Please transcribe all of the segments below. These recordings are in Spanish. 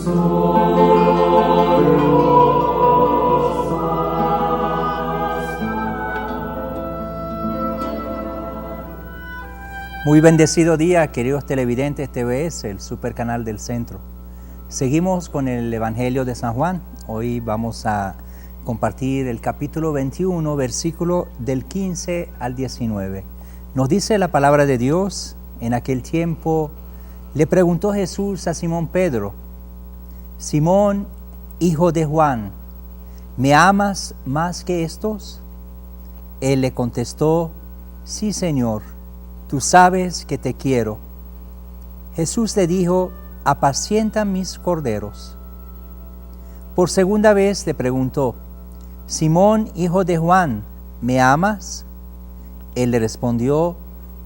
Muy bendecido día, queridos televidentes TVS, el super canal del centro. Seguimos con el Evangelio de San Juan. Hoy vamos a compartir el capítulo 21, versículo del 15 al 19. Nos dice la palabra de Dios: en aquel tiempo le preguntó Jesús a Simón Pedro: Simón, hijo de Juan, ¿me amas más que estos? Él le contestó: sí, Señor, tú sabes que te quiero. Jesús le dijo: apacienta mis corderos. Por segunda vez le preguntó: Simón, hijo de Juan, ¿me amas? Él le respondió: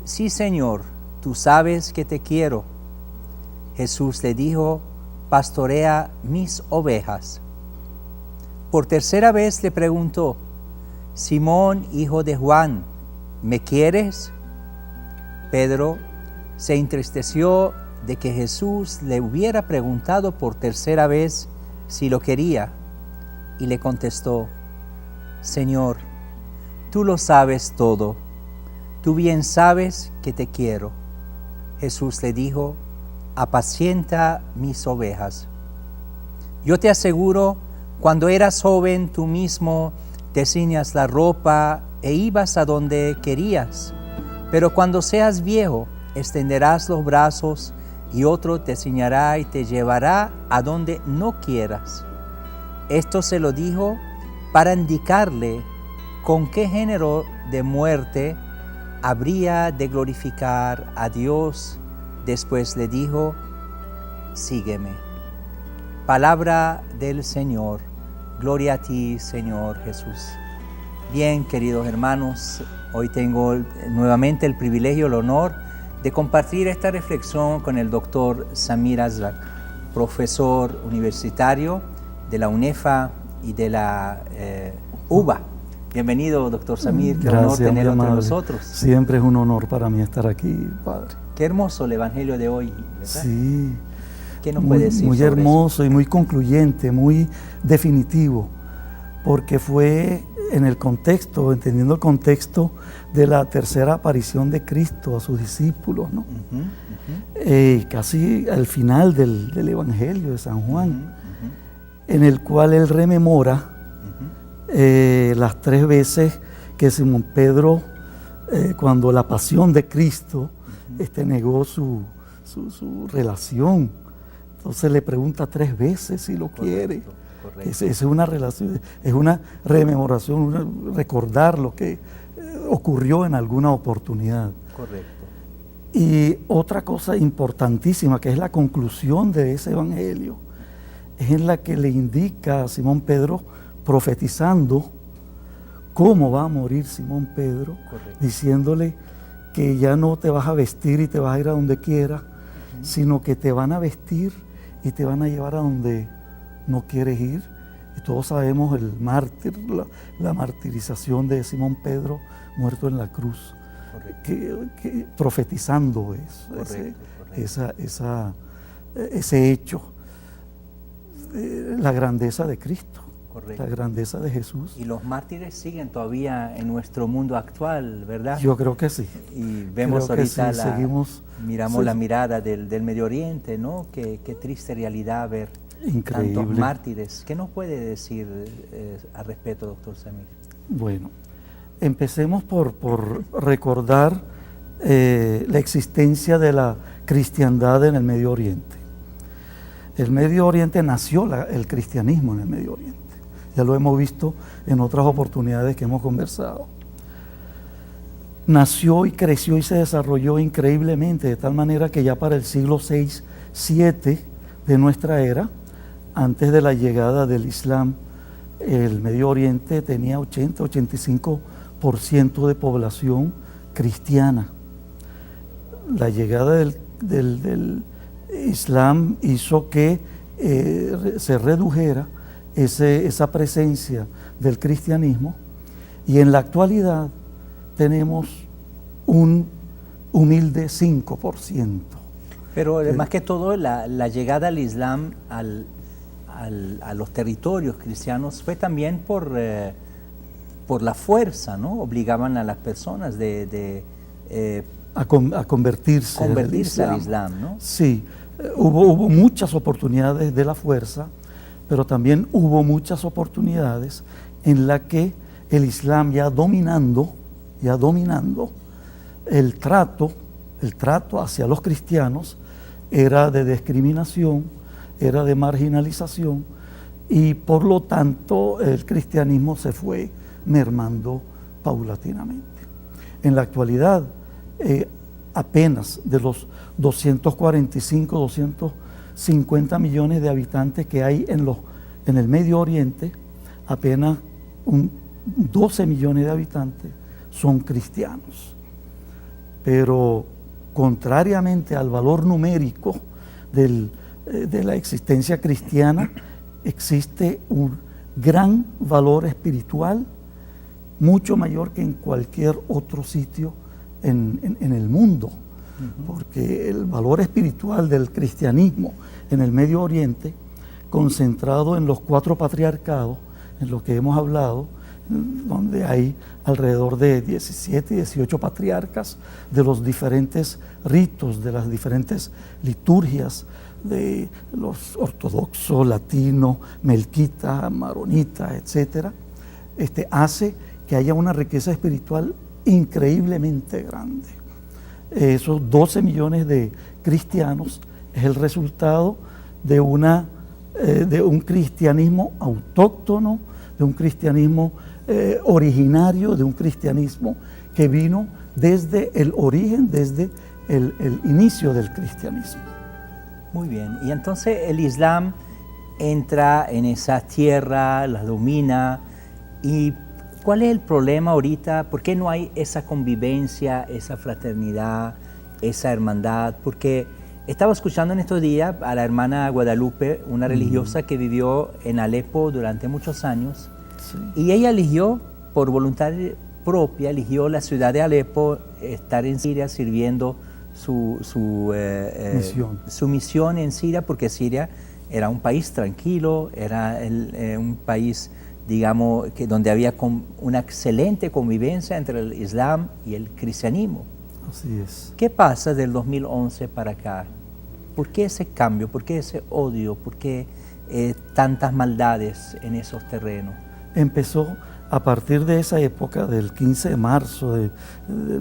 sí, Señor, tú sabes que te quiero. Jesús le dijo: pastorea mis ovejas. Por tercera vez le preguntó: Simón, hijo de Juan, ¿me quieres? Pedro se entristeció de que Jesús le hubiera preguntado por tercera vez si lo quería, y le contestó: Señor, tú lo sabes todo, tú bien sabes que te quiero. Jesús le dijo: apacienta mis ovejas. Yo te aseguro, cuando eras joven tú mismo te ciñas la ropa e ibas a donde querías. Pero cuando seas viejo, extenderás los brazos y otro te ciñará y te llevará a donde no quieras. Esto se lo dijo para indicarle con qué género de muerte habría de glorificar a Dios. Después le dijo: sígueme. Palabra del Señor. Gloria a ti, Señor Jesús. Bien, queridos hermanos, hoy tengo nuevamente el privilegio, el honor de compartir esta reflexión con el doctor Samir Azrak, profesor universitario de la UNEFA y de la UBA. Bienvenido, doctor Samir, qué honor tenerlo entre nosotros. Siempre es un honor para mí estar aquí, Padre. Qué hermoso el Evangelio de hoy, ¿verdad? Sí. ¿Qué nos puede decir muy sobre hermoso y muy concluyente, muy definitivo, porque fue en el contexto, entendiendo el contexto de la tercera aparición de Cristo a sus discípulos, ¿no? Casi al final del Evangelio de San Juan, en el cual él rememora las 3 veces que Simón Pedro, cuando la pasión de Cristo, negó su relación. Entonces le pregunta 3 veces si lo quiere. Correcto. Es una relación, es una rememoración, recordar lo que ocurrió en alguna oportunidad. Correcto. Y otra cosa importantísima, que es la conclusión de ese evangelio, es en la que le indica a Simón Pedro, profetizando cómo va a morir Simón Pedro, diciéndole que ya no te vas a vestir y te vas a ir a donde quieras, sino que te van a vestir y te van a llevar a donde no quieres ir. Y todos sabemos el mártir, la martirización de Simón Pedro, muerto en la cruz, que profetizando ese hecho, la grandeza de Cristo. Correcto. La grandeza de Jesús. Y los mártires siguen todavía en nuestro mundo actual, ¿verdad? Yo creo que sí. Y vemos ahorita miramos la mirada del Medio Oriente, ¿no? Qué triste realidad ver tantos mártires. ¿Qué nos puede decir al respecto, doctor Samir? Bueno, empecemos por recordar la existencia de la cristiandad en el Medio Oriente. El Medio Oriente nació el cristianismo en el Medio Oriente. Ya lo hemos visto en otras oportunidades que hemos conversado. Nació y creció y se desarrolló increíblemente, de tal manera que ya para el siglo VI, VII de nuestra era, antes de la llegada del Islam, el Medio Oriente tenía 80-85% de población cristiana. La llegada del Islam hizo que se redujera esa presencia del cristianismo, y en la actualidad tenemos un humilde 5% Pero más que todo, la llegada al Islam a los territorios cristianos fue también por la fuerza, ¿no? Obligaban a las personas a convertirse al Islam, ¿no? Sí, hubo muchas oportunidades de la fuerza, pero también hubo muchas oportunidades en las que el Islam ya dominando el trato hacia los cristianos era de discriminación, era de marginalización, y por lo tanto el cristianismo se fue mermando paulatinamente. En la actualidad, apenas de los 245, 250 millones de habitantes que hay en el Medio Oriente, apenas 12 millones de habitantes son cristianos. Pero contrariamente al valor numérico de la existencia cristiana, existe un gran valor espiritual, mucho mayor que en cualquier otro sitio en el mundo, porque el valor espiritual del cristianismo en el Medio Oriente, concentrado en los 4 patriarcados, en los que hemos hablado, donde hay alrededor de 17, 18 patriarcas de los diferentes ritos, de las diferentes liturgias, de los ortodoxos, latinos, melquita, maronita, etcétera, hace que haya una riqueza espiritual increíblemente grande. Esos 12 millones de cristianos es el resultado de un cristianismo autóctono, de un cristianismo originario, de un cristianismo que vino desde el origen, desde el inicio del cristianismo. Muy bien, y entonces el Islam entra en esa tierra, la domina, y ¿cuál es el problema ahorita? ¿Por qué no hay esa convivencia, esa fraternidad, esa hermandad? Porque estaba escuchando en estos días a la hermana Guadalupe, una religiosa que vivió en Alepo durante muchos años, y ella eligió, por voluntad propia, eligió la ciudad de Alepo, estar en Siria sirviendo su misión en Siria, porque Siria era un país tranquilo, era un país, digamos, donde había una excelente convivencia entre el Islam y el cristianismo. Así es. ¿Qué pasa del 2011 para acá? ¿Por qué ese cambio? ¿Por qué ese odio? ¿Por qué tantas maldades en esos terrenos? Empezó a partir de esa época, del 15 de marzo del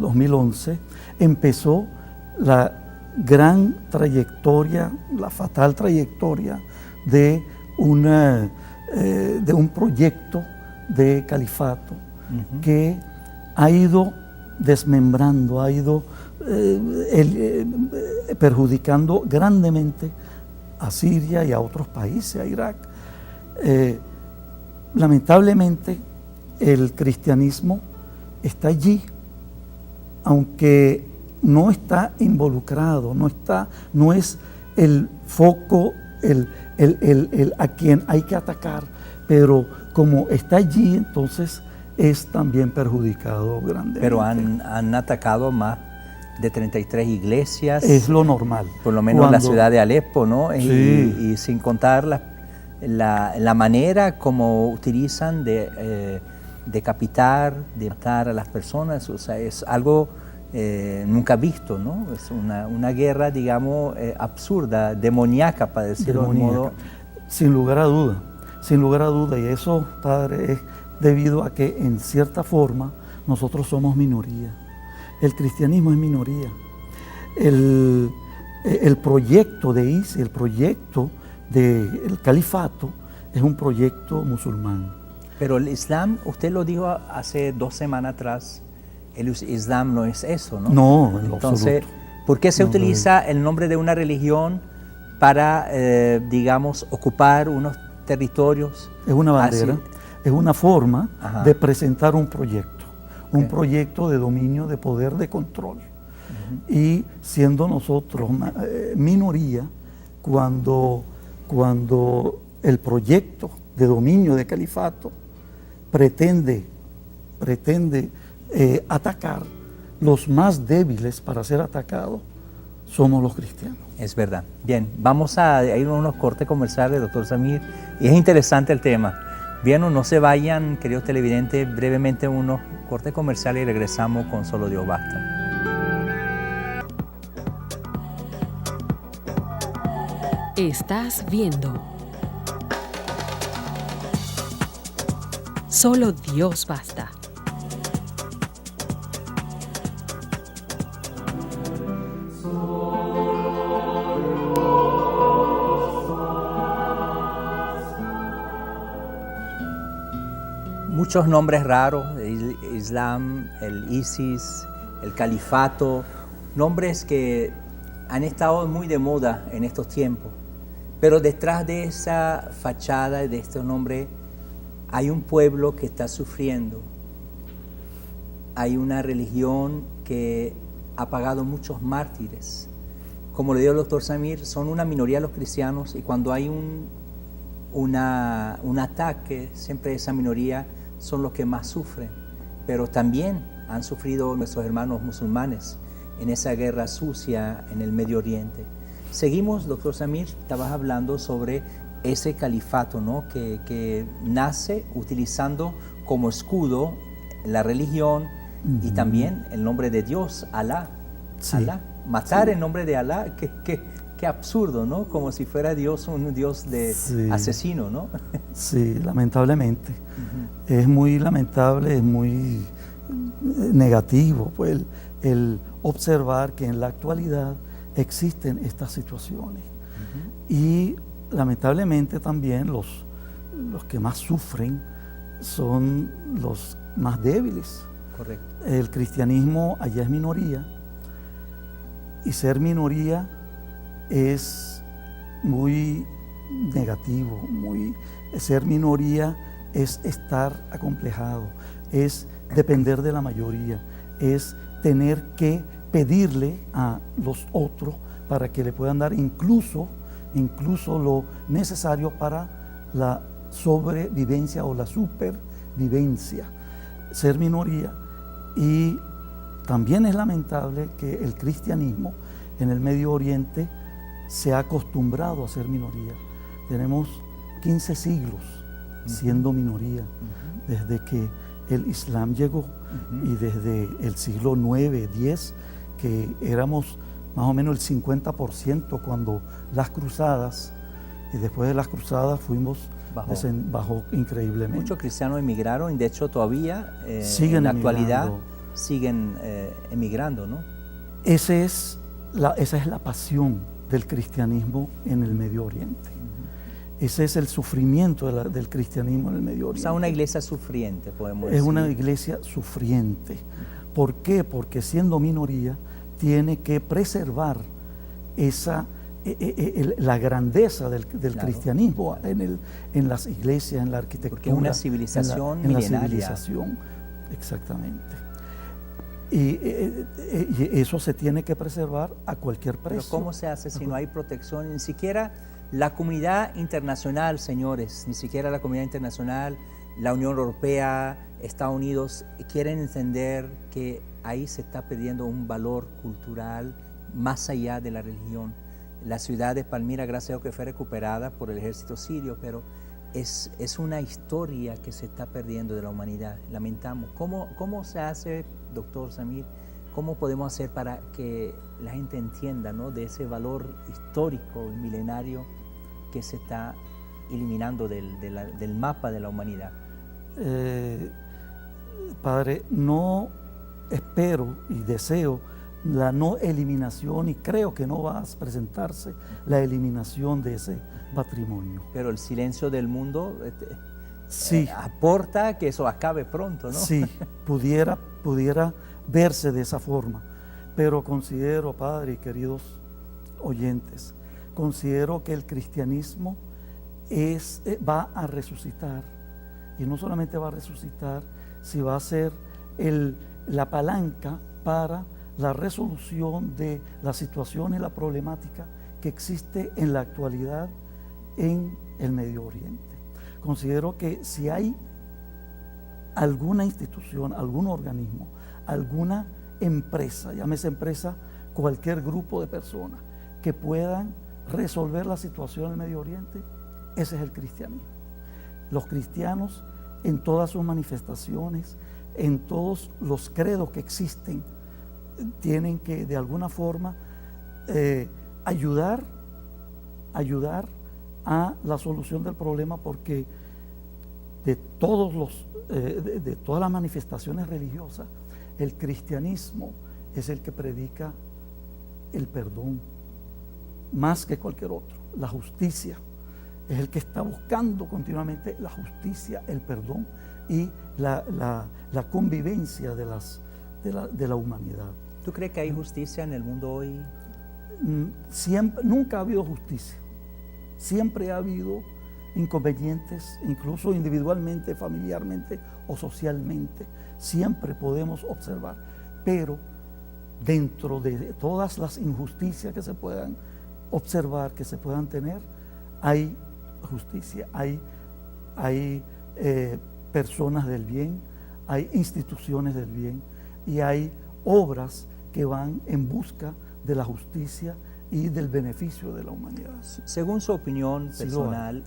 2011, empezó la gran trayectoria, la fatal trayectoria de un proyecto de califato que ha ido desmembrando, ha ido perjudicando grandemente a Siria y a otros países, a Irak. Lamentablemente, el cristianismo está allí, aunque no está involucrado, no es el foco, a quien hay que atacar, pero como está allí, entonces es también perjudicado grandemente. Pero han atacado más de 33 iglesias. Es lo normal. Por lo menos la ciudad de Alepo, ¿no? Sí. Y sin contar la manera como utilizan de decapitar, de matar a las personas. O sea, es algo nunca visto, ¿no? Es una guerra, digamos, absurda, demoníaca, para decirlo de un modo. Sin lugar a duda, y eso, padre, es debido a que en cierta forma nosotros somos minoría. El cristianismo es minoría. El proyecto de ISIS, el proyecto del califato, es un proyecto musulmán. Pero el Islam, usted lo dijo hace 2 semanas atrás, el Islam no es eso, ¿no? No, en lo Entonces, absoluto. ¿por qué se utiliza el nombre de una religión para, digamos, ocupar unos territorios? Es una bandera, es una forma de presentar un proyecto, un proyecto de dominio, de poder, de control. Y siendo nosotros minoría, cuando el proyecto de dominio de califato pretende atacar, los más débiles para ser atacados somos los cristianos. Es verdad. Bien, vamos a ir a unos cortes comerciales, doctor Samir, y es interesante el tema. Bien, no se vayan, queridos televidentes, brevemente unos cortes comerciales y regresamos con Solo Dios Basta. Estás viendo Solo Dios Basta. Muchos nombres raros, el Islam, el ISIS, el Califato, nombres que han estado muy de moda en estos tiempos. Pero detrás de esa fachada, de este nombre, hay un pueblo que está sufriendo. Hay una religión que ha pagado muchos mártires. Como le dijo el doctor Samir, son una minoría los cristianos y cuando hay un ataque, siempre esa minoría son los que más sufren. Pero también han sufrido nuestros hermanos musulmanes en esa guerra sucia en el Medio Oriente. Seguimos, doctor Samir, estabas hablando sobre ese califato, ¿no? que nace utilizando como escudo la religión y también el nombre de Dios, Alá. Sí. Alá. Matar en nombre de Alá, qué absurdo, ¿no? Como si fuera Dios un Dios de asesino, ¿no? Sí, lamentablemente. Es muy lamentable, es muy negativo pues, el observar que en la actualidad existen estas situaciones. Y lamentablemente también los que más sufren son los más débiles. Correcto. El cristianismo allá es minoría y ser minoría es muy negativo, ser minoría es estar acomplejado, es depender de la mayoría, es tener que pedirle a los otros para que le puedan dar incluso lo necesario para la sobrevivencia o la supervivencia. Ser minoría. Y también es lamentable que el cristianismo en el Medio Oriente se ha acostumbrado a ser minoría. Tenemos 15 siglos siendo minoría, desde que el Islam llegó y desde el siglo 9, 10, que éramos más o menos el 50% cuando las cruzadas, y después de las cruzadas fuimos bajó increíblemente. Muchos cristianos emigraron y de hecho todavía siguen en la emigrando. actualidad siguen emigrando, ¿no? Esa es la pasión del cristianismo en el Medio Oriente. Ese es el sufrimiento del cristianismo en el Medio Oriente. O sea, una iglesia sufriente, podemos decir. Es una iglesia sufriente. ¿Por qué? Porque siendo minoría tiene que preservar la grandeza del cristianismo en las iglesias, en la arquitectura. Porque es una civilización en la milenaria. civilización, exactamente. Y eso se tiene que preservar a cualquier precio. Pero ¿cómo se hace si no hay protección? Ni siquiera la comunidad internacional, señores, ni siquiera la comunidad internacional, la Unión Europea, Estados Unidos, quieren entender que ahí se está perdiendo un valor cultural más allá de la religión. La ciudad de Palmira, gracias a Dios, que fue recuperada por el ejército sirio, pero es una historia que se está perdiendo de la humanidad, lamentamos. ¿Cómo se hace, doctor Samir? ¿Cómo podemos hacer para que la gente entienda, ¿no?, de ese valor histórico y milenario que se está eliminando del mapa de la humanidad? Padre, no espero y deseo la no eliminación, y creo que no va a presentarse la eliminación de ese patrimonio. Pero el silencio del mundo sí, aporta que eso acabe pronto, ¿no? Sí, pudiera verse de esa forma, pero considero, Padre y queridos oyentes, considero que el cristianismo va a resucitar, y no solamente va a resucitar, sino va a ser la palanca para la resolución de la situación y la problemática que existe en la actualidad en el Medio Oriente. Considero que si hay alguna institución, algún organismo, alguna empresa, llámese empresa, cualquier grupo de personas que puedan resolver la situación en el Medio Oriente, ese es el cristianismo. Los cristianos en todas sus manifestaciones, en todos los credos que existen, tienen que de alguna forma ayudar a la solución del problema, porque de todas las manifestaciones religiosas, el cristianismo es el que predica el perdón más que cualquier otro, la justicia. Es el que está buscando continuamente la justicia, el perdón y la convivencia de la humanidad. ¿Tú crees que hay justicia en el mundo hoy? Nunca ha habido justicia. Siempre ha habido inconvenientes, incluso individualmente, familiarmente o socialmente. Siempre podemos observar, pero dentro de todas las injusticias que se puedan observar, que se puedan tener, hay justicia, hay personas del bien, hay instituciones del bien y hay obras que van en busca de la justicia y del beneficio de la humanidad. Según su opinión personal,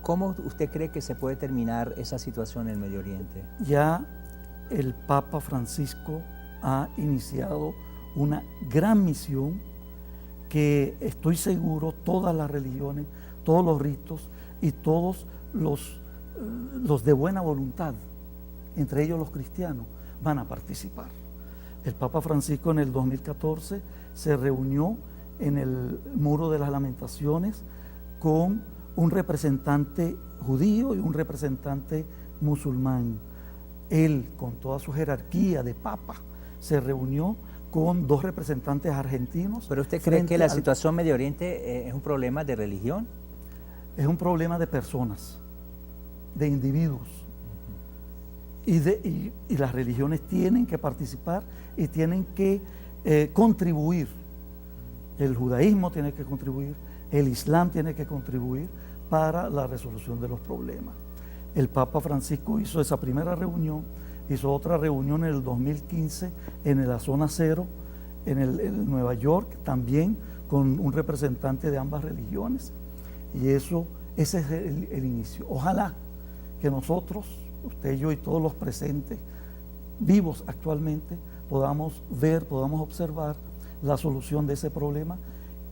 ¿cómo usted cree que se puede terminar esa situación en el Medio Oriente? Ya el Papa Francisco ha iniciado una gran misión que estoy seguro todas las religiones, todos los ritos y todos los de buena voluntad, entre ellos los cristianos, van a participar. El Papa Francisco en el 2014 se reunió en el Muro de las Lamentaciones con un representante judío y un representante musulmán. Él, con toda su jerarquía de papa, se reunió con dos representantes argentinos. ¿Pero usted cree que la situación en Medio Oriente es un problema de religión? Es un problema de personas, de individuos. Y las religiones tienen que participar y tienen que contribuir. El judaísmo tiene que contribuir, el islam tiene que contribuir para la resolución de los problemas. El Papa Francisco hizo esa primera reunión, hizo otra reunión en el 2015 en la zona cero, en Nueva York, también con un representante de ambas religiones. Y ese es el inicio. Ojalá que nosotros, usted y yo y todos los presentes, vivos actualmente, podamos ver, podamos observar la solución de ese problema,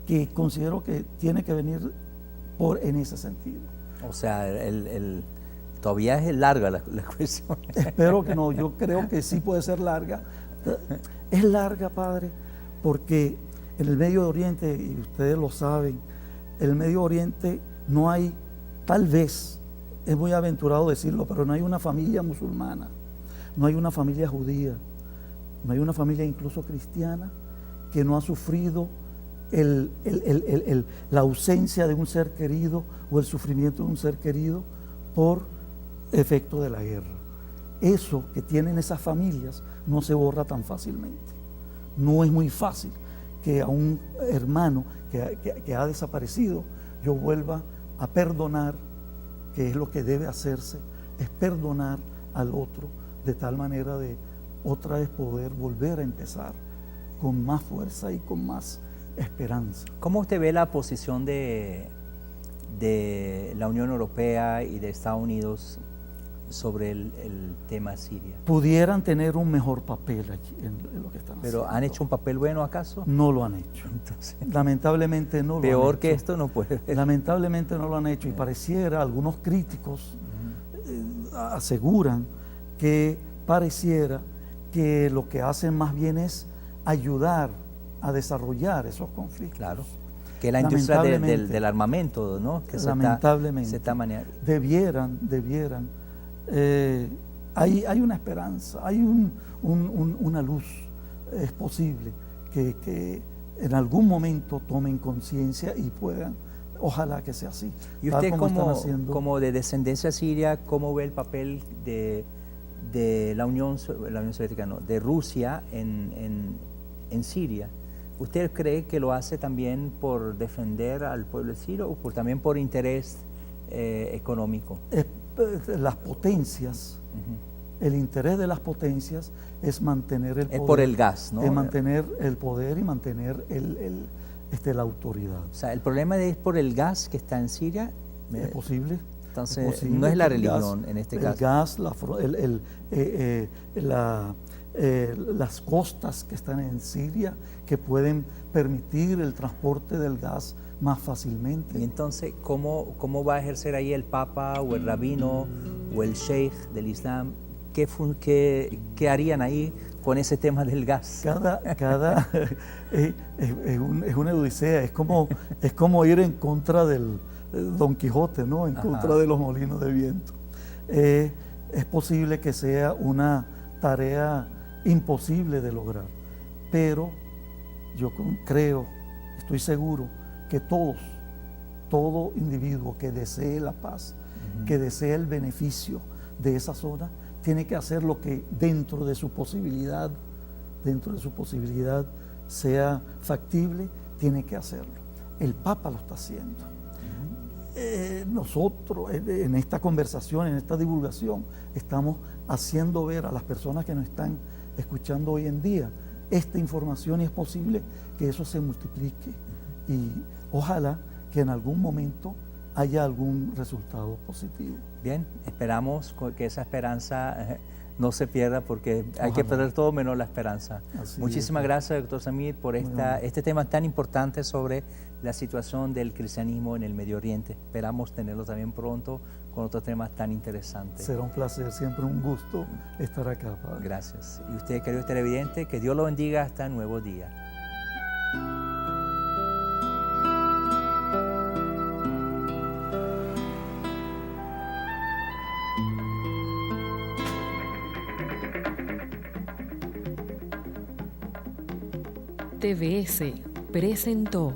que considero que tiene que venir en ese sentido. O sea, todavía es larga la cuestión. Espero que no, yo creo que sí puede ser larga. Es larga, padre, porque en el Medio Oriente, y ustedes lo saben, en el Medio Oriente no hay, tal vez, es muy aventurado decirlo, pero no hay una familia musulmana, no hay una familia judía, no hay una familia incluso cristiana que no ha sufrido la ausencia de un ser querido o el sufrimiento de un ser querido por efecto de la guerra. Eso que tienen esas familias no se borra tan fácilmente. No es muy fácil que a un hermano que ha desaparecido yo vuelva a perdonar, que es lo que debe hacerse, es perdonar al otro de tal manera de otra vez poder volver a empezar con más fuerza y con más esperanza. ¿Cómo usted ve la posición de la Unión Europea y de Estados Unidos sobre el tema Siria? Pudieran tener un mejor papel aquí en lo que están haciendo. ¿Pero han hecho un papel bueno acaso? No lo han hecho. Entonces, lamentablemente no lo han hecho. peor que esto no puede ser. Lamentablemente no lo han hecho y pareciera, algunos críticos aseguran que pareciera que lo que hacen más bien es ayudar a desarrollar esos conflictos. Claro, que la industria del armamento, ¿no? Que lamentablemente se está manejando. Debieran. Hay una esperanza, hay una luz. Es posible que en algún momento tomen conciencia y puedan, ojalá que sea así. Y usted como de descendencia siria, ¿cómo ve el papel de la Unión Soviética, no, de Rusia en Siria? ¿Usted cree que lo hace también por defender al pueblo sirio o también por interés económico? Las potencias el interés de las potencias es mantener el poder. Es por el gas, ¿no? Es mantener el poder y mantener la autoridad. O sea, el problema es por el gas que está en Siria. ¿Es posible? Entonces, Es posible no es la que el religión gas, en este el caso. gas, las costas que están en Siria que pueden permitir el transporte del gas más fácilmente. Y entonces, ¿cómo va a ejercer ahí el Papa o el rabino o el sheikh del Islam? ¿Qué harían ahí con ese tema del gas? Es una odisea, es como ir en contra del Don Quijote, ¿no? En contra de los molinos de viento. Es posible que sea una tarea imposible de lograr, pero yo creo, estoy seguro que todo individuo que desee la paz, que desee el beneficio de esa zona, tiene que hacer lo que dentro de su posibilidad sea factible, tiene que hacerlo. El Papa lo está haciendo. Nosotros en esta conversación, en esta divulgación, estamos haciendo ver a las personas que nos están escuchando hoy en día esta información, y es posible que eso se multiplique y ojalá que en algún momento haya algún resultado positivo. Bien, esperamos que esa esperanza no se pierda, porque hay Ojalá. que perder todo menos la esperanza. Así Muchísimas es. gracias, doctor Samir, por este tema tan importante sobre la situación del cristianismo en el Medio Oriente. Esperamos tenerlo también pronto con otros temas tan interesantes. Será un placer, siempre un gusto estar acá, Padre. Gracias. Y usted, querido televidente, que Dios lo bendiga hasta un nuevo día. TVS presentó